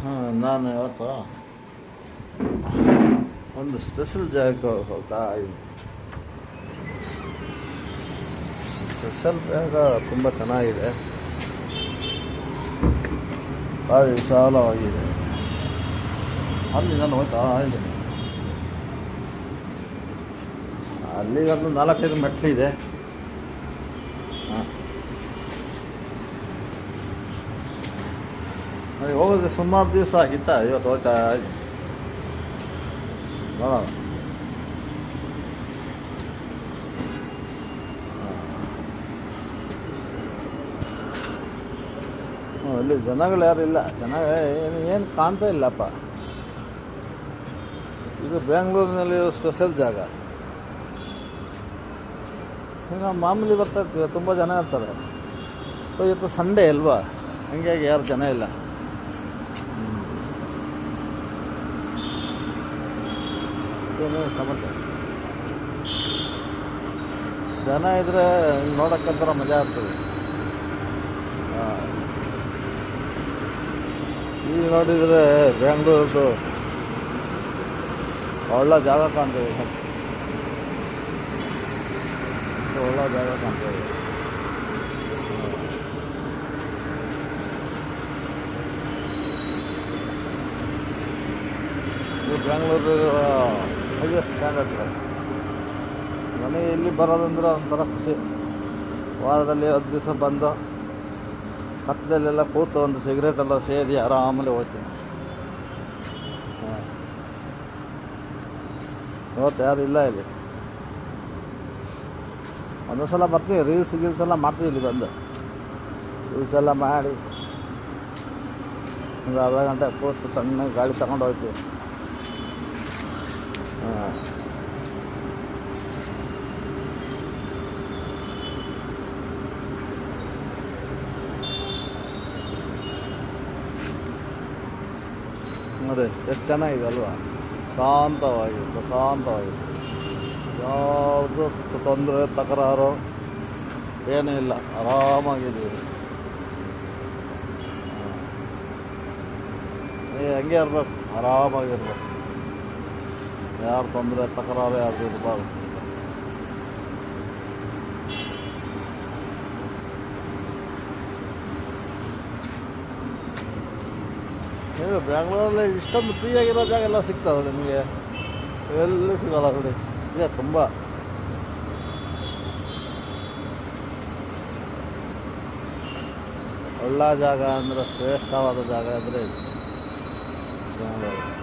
ಹಾಂ, ನಾನು ಇವತ್ತು ಒಂದು ಸ್ಪೆಷಲ್ ಜಾಗಕ್ಕೆ ಹೋಗ್ತಾ ಇದ್ದೀನಿ. ಸ್ಪೆಷಲ್ ಜಾಗ ತುಂಬ ಚೆನ್ನಾಗಿದೆ, ಭಾಳ ವಿಶಾಲವಾಗಿದೆ. ಅಲ್ಲಿ ನಾನು ಹೋಗ್ತಾ ಇದ್ದೀನಿ. ಅಲ್ಲಿಗೊಂದು 4-5 ಮೆಟ್ಲಿದೆ. ಹಾಂ, ನನಗೆ ಹೋಗೋದು ಸುಮಾರು ದಿವಸ ಆಗಿತ್ತಾ, ಇವತ್ತು ಹೋಗ್ತಾ ಇದ್ದೀನಿ. ನೋಡೋಣ. ಇಲ್ಲಿ ಜನಗಳು ಯಾರು ಇಲ್ಲ. ಏನು ಕಾಣ್ತಾ ಇಲ್ಲಪ್ಪ. ಇದು ಬೆಂಗಳೂರಿನಲ್ಲಿ ಸ್ಪೆಷಲ್ ಜಾಗ. ಈಗ ಮಾಮೂಲಿ ಬರ್ತಾ ಇರ್ತೀವಿ, ತುಂಬ ಜನ ಇರ್ತಾರೆ. ಇವತ್ತು ಸಂಡೇ ಅಲ್ವಾ, ಹಂಗಾಗಿ ಯಾರು ಜನ ಇಲ್ಲ. ಸಮಾಚಾರ ಜನ ಇದ್ರೆ ನೋಡೋಕ್ಕಂತರ ಮಜಾ ಆಗ್ತದೆ. ಈಗ ನೋಡಿದರೆ ಬೆಂಗಳೂರದು ಒಳ್ಳೆ ಜಾಗ ಕಾಣ್ತದೆ. ಒಳ್ಳೆ ಜಾಗ ಕಾಣ್ತದೆ. ಇದು ಬೆಂಗಳೂರು ಹೈಯೆಸ್ಟ್ ಸ್ಟ್ಯಾಂಡರ್ಡ್. ನನಗೆ ಇಲ್ಲಿ ಬರೋದಂದ್ರೆ ಒಂಥರ ಖುಷಿ. ವಾರದಲ್ಲಿ 10 ದಿವಸ ಬಂದು ಕತ್ತಲೆಲ್ಲ ಕೂತು ಒಂದು ಸಿಗರೇಟೆಲ್ಲ ಸೇದಿ ಆರಾಮಲ್ಲಿ ಹೋಗ್ತೀನಿ. ಇವತ್ತು ಯಾರು ಇಲ್ಲ ಇಲ್ಲಿ. ಒಂದು ಸಲ ಬರ್ತೀವಿ, ರೀಲ್ಸ್ ಎಲ್ಲ ಮಾಡ್ತೀವಿ. ಇಲ್ಲಿ ಬಂದು ರೀಲ್ಸ್ ಎಲ್ಲ ಮಾಡಿ ಒಂದು ಅರ್ಧ ಗಂಟೆ ಕೂತು ತಣ್ಣಗೆ ಗಾಳಿ ತಗೊಂಡು ಹೋಗ್ತೀವಿ. ನೋಡಿ ಎಷ್ಟು ಚೆನ್ನಾಗಿದೆ ಅಲ್ವಾ, ಪ್ರಶಾಂತವಾಗಿದೆ. ಯಾವುದು ತೊಂದರೆ ತಕರಾರು ಏನೂ ಇಲ್ಲ, ಆರಾಮಾಗಿದ್ದೀವಿ. ಹಂಗೆ ಇರ್ಬೇಕು, ಆರಾಮಾಗಿರ್ಬೇಕು. ಯಾರು ತೊಂದರೆ ತಕರಾರು ಯಾರು ಇರಬಾರ್ದು. ನೀವು ಬೆಂಗಳೂರಲ್ಲಿ ಇಷ್ಟೊಂದು ಫ್ರೀಯಾಗಿರೋ ಜಾಗ ಎಲ್ಲ ಸಿಗ್ತದೆ ನಿಮಗೆ, ಎಲ್ಲಿ ಸಿಗೋಲ್ಲ ನೋಡಿ. ಇದೆ ತುಂಬ. ಒಳ್ಳೆ ಜಾಗ ಅಂದರೆ, ಶ್ರೇಷ್ಠವಾದ ಜಾಗ ಅಂದರೆ ಬೆಂಗಳೂರು.